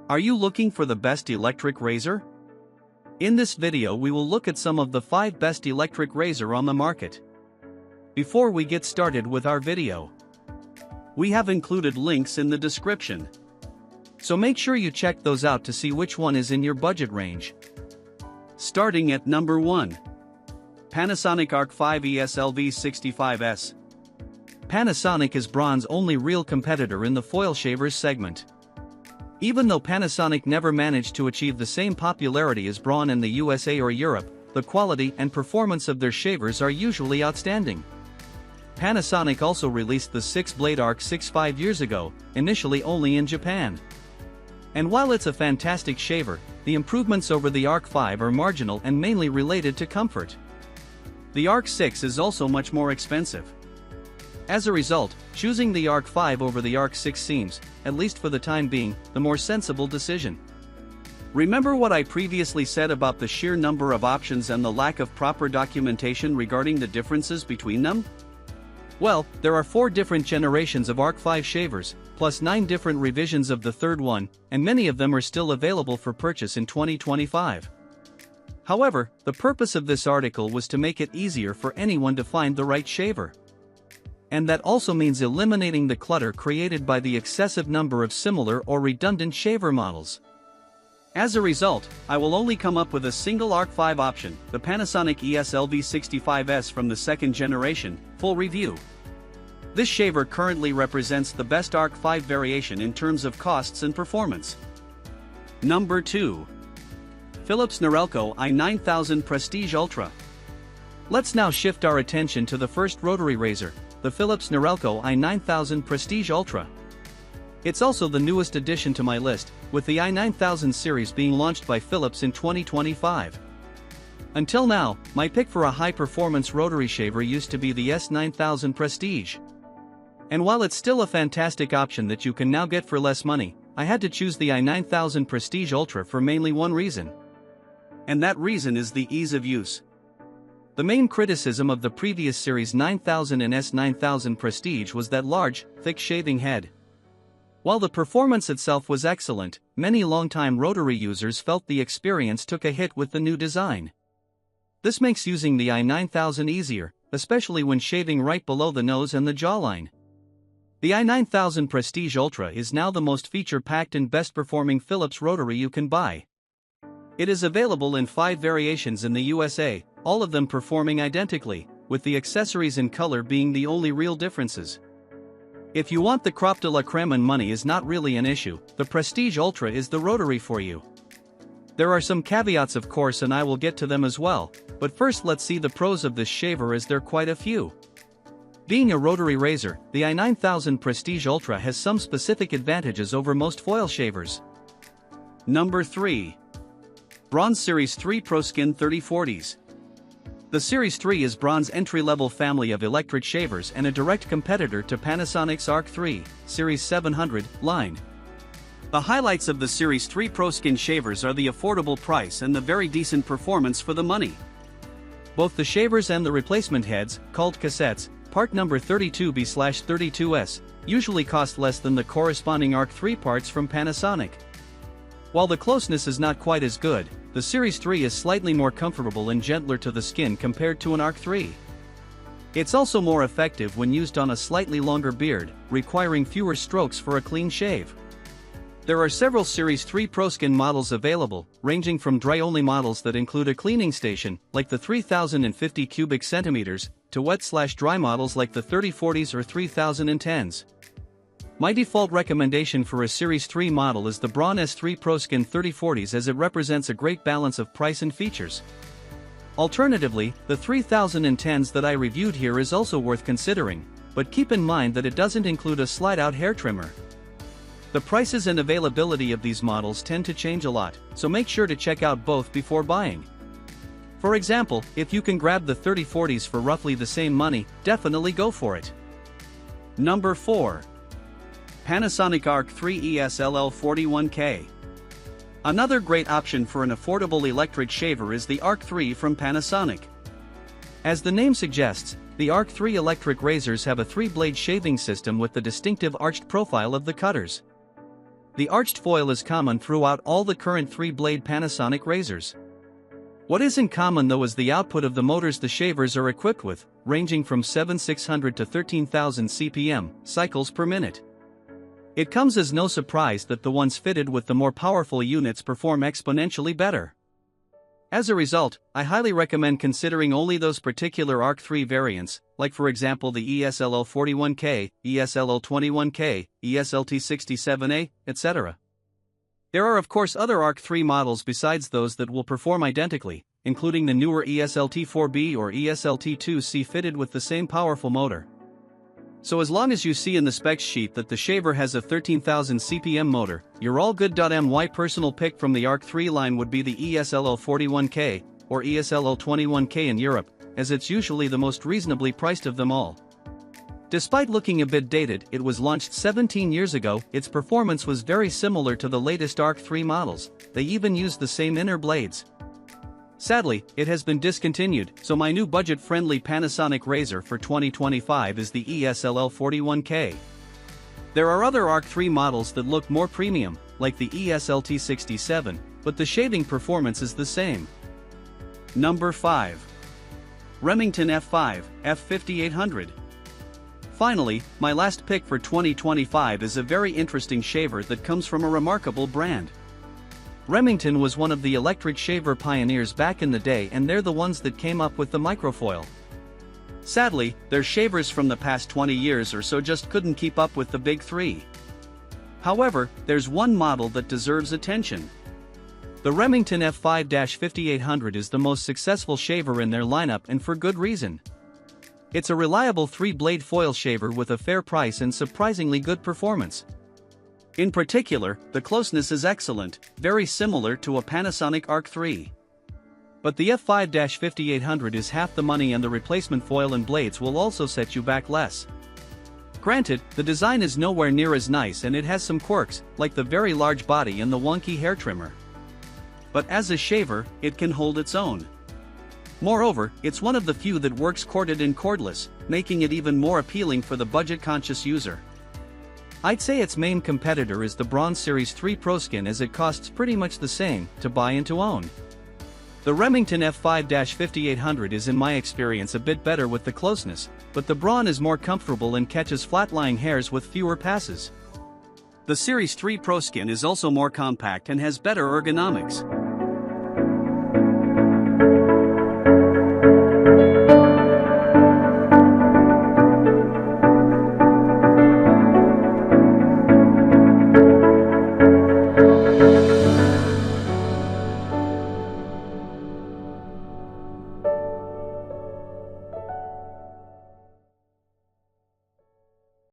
Are you looking for the best electric razor? In this video we will look at some of the 5 best electric razor on the market. Before we get started with our video, we have included links in the description. So make sure you check those out to see which one is in your budget range. Starting at number 1. Panasonic Arc 5 ESLV65S. Panasonic is Braun's only real competitor in the foil shavers segment. Even though Panasonic never managed to achieve the same popularity as Braun in the USA or Europe, the quality and performance of their shavers are usually outstanding. Panasonic also released the 6-blade Arc 6 5 years ago, initially only in Japan. And while it's a fantastic shaver, the improvements over the Arc 5 are marginal and mainly related to comfort. The Arc 6 is also much more expensive. As a result, choosing the Arc 5 over the Arc 6 seems, at least for the time being, the more sensible decision. Remember what I previously said about the sheer number of options and the lack of proper documentation regarding the differences between them? Well, there are 4 different generations of Arc 5 shavers, plus 9 different revisions of the third one, and many of them are still available for purchase in 2025. However, the purpose of this article was to make it easier for anyone to find the right shaver. And that also means eliminating the clutter created by the excessive number of similar or redundant shaver models. As a result, I will only come up with a single Arc 5 option, the Panasonic ESLV65S from the second generation, full review. This shaver currently represents the best Arc 5 variation in terms of costs and performance. Number 2. Philips Norelco i9000 Prestige Ultra. Let's now shift our attention to the first rotary razor, the Philips Norelco i9000 Prestige Ultra. It's also the newest addition to my list, with the i9000 series being launched by Philips in 2025. Until now, my pick for a high-performance rotary shaver used to be the S9000 Prestige. And while it's still a fantastic option that you can now get for less money, I had to choose the i9000 Prestige Ultra for mainly one reason. And that reason is the ease of use. The main criticism of the previous series 9000 and S9000 Prestige was that large, thick shaving head. While the performance itself was excellent, many longtime rotary users felt the experience took a hit with the new design. This makes using the i9000 easier, especially when shaving right below the nose and the jawline. The i9000 Prestige Ultra is now the most feature-packed and best-performing Philips rotary you can buy. It is available in 5 variations in the USA, all of them performing identically, with the accessories and color being the only real differences. If you want the crop de la creme and money is not really an issue, the Prestige Ultra is the rotary for you. There are some caveats of course and I will get to them as well, but first let's see the pros of this shaver as there are quite a few. Being a rotary razor, the i9000 Prestige Ultra has some specific advantages over most foil shavers. Number 3. Braun Series 3 ProSkin 3040s. The Series 3 is Braun's entry-level family of electric shavers and a direct competitor to Panasonic's Arc 3, Series 700, line. The highlights of the Series 3 ProSkin shavers are the affordable price and the very decent performance for the money. Both the shavers and the replacement heads, called cassettes, part number 32B/32S, usually cost less than the corresponding Arc 3 parts from Panasonic. While the closeness is not quite as good, the Series 3 is slightly more comfortable and gentler to the skin compared to an Arc 3. It's also more effective when used on a slightly longer beard, requiring fewer strokes for a clean shave. There are several Series 3 ProSkin models available, ranging from dry-only models that include a cleaning station, like the 3050 cubic centimeters, to wet/dry models like the 3040s or 3010s. My default recommendation for a Series 3 model is the Braun S3 ProSkin 3040s as it represents a great balance of price and features. Alternatively, the 3010s that I reviewed here is also worth considering, but keep in mind that it doesn't include a slide-out hair trimmer. The prices and availability of these models tend to change a lot, so make sure to check out both before buying. For example, if you can grab the 3040s for roughly the same money, definitely go for it. Number 4. Panasonic Arc 3 ESLL41K. Another great option for an affordable electric shaver is the Arc 3 from Panasonic. As the name suggests, the Arc 3 electric razors have a 3-blade shaving system with the distinctive arched profile of the cutters. The arched foil is common throughout all the current 3-blade Panasonic razors. What isn't common though is the output of the motors the shavers are equipped with, ranging from 7,600 to 13,000 CPM, cycles per minute. It comes as no surprise that the ones fitted with the more powerful units perform exponentially better. As a result, I highly recommend considering only those particular Arc 3 variants, like for example the ESLL41K, ESLL21K, ESLT67A, etc. There are of course other Arc 3 models besides those that will perform identically, including the newer ESLT4B or ESLT2C fitted with the same powerful motor. So as long as you see in the specs sheet that the shaver has a 13,000 CPM motor, you're all good. My personal pick from the Arc 3 line would be the ESLL41K, or ESLL21K in Europe, as it's usually the most reasonably priced of them all. Despite looking a bit dated, it was launched 17 years ago, its performance was very similar to the latest Arc 3 models, they even used the same inner blades. Sadly, it has been discontinued, so my new budget-friendly Panasonic razor for 2025 is the ESLL41K. There are other Arc 3 models that look more premium, like the ESLT67, but the shaving performance is the same. Number 5. Remington F5, F5800. Finally, my last pick for 2025 is a very interesting shaver that comes from a remarkable brand. Remington was one of the electric shaver pioneers back in the day, and they're the ones that came up with the microfoil. Sadly, their shavers from the past 20 years or so just couldn't keep up with the big three. However, there's one model that deserves attention. The Remington F5-5800 is the most successful shaver in their lineup, and for good reason. It's a reliable 3-blade foil shaver with a fair price and surprisingly good performance. In particular, the closeness is excellent, very similar to a Panasonic Arc 3. But the F5-5800 is half the money, and the replacement foil and blades will also set you back less. Granted, the design is nowhere near as nice and it has some quirks, like the very large body and the wonky hair trimmer. But as a shaver, it can hold its own. Moreover, it's one of the few that works corded and cordless, making it even more appealing for the budget-conscious user. I'd say its main competitor is the Braun Series 3 ProSkin, as it costs pretty much the same to buy and to own. The Remington F5-5800 is in my experience a bit better with the closeness, but the Braun is more comfortable and catches flat-lying hairs with fewer passes. The Series 3 ProSkin is also more compact and has better ergonomics.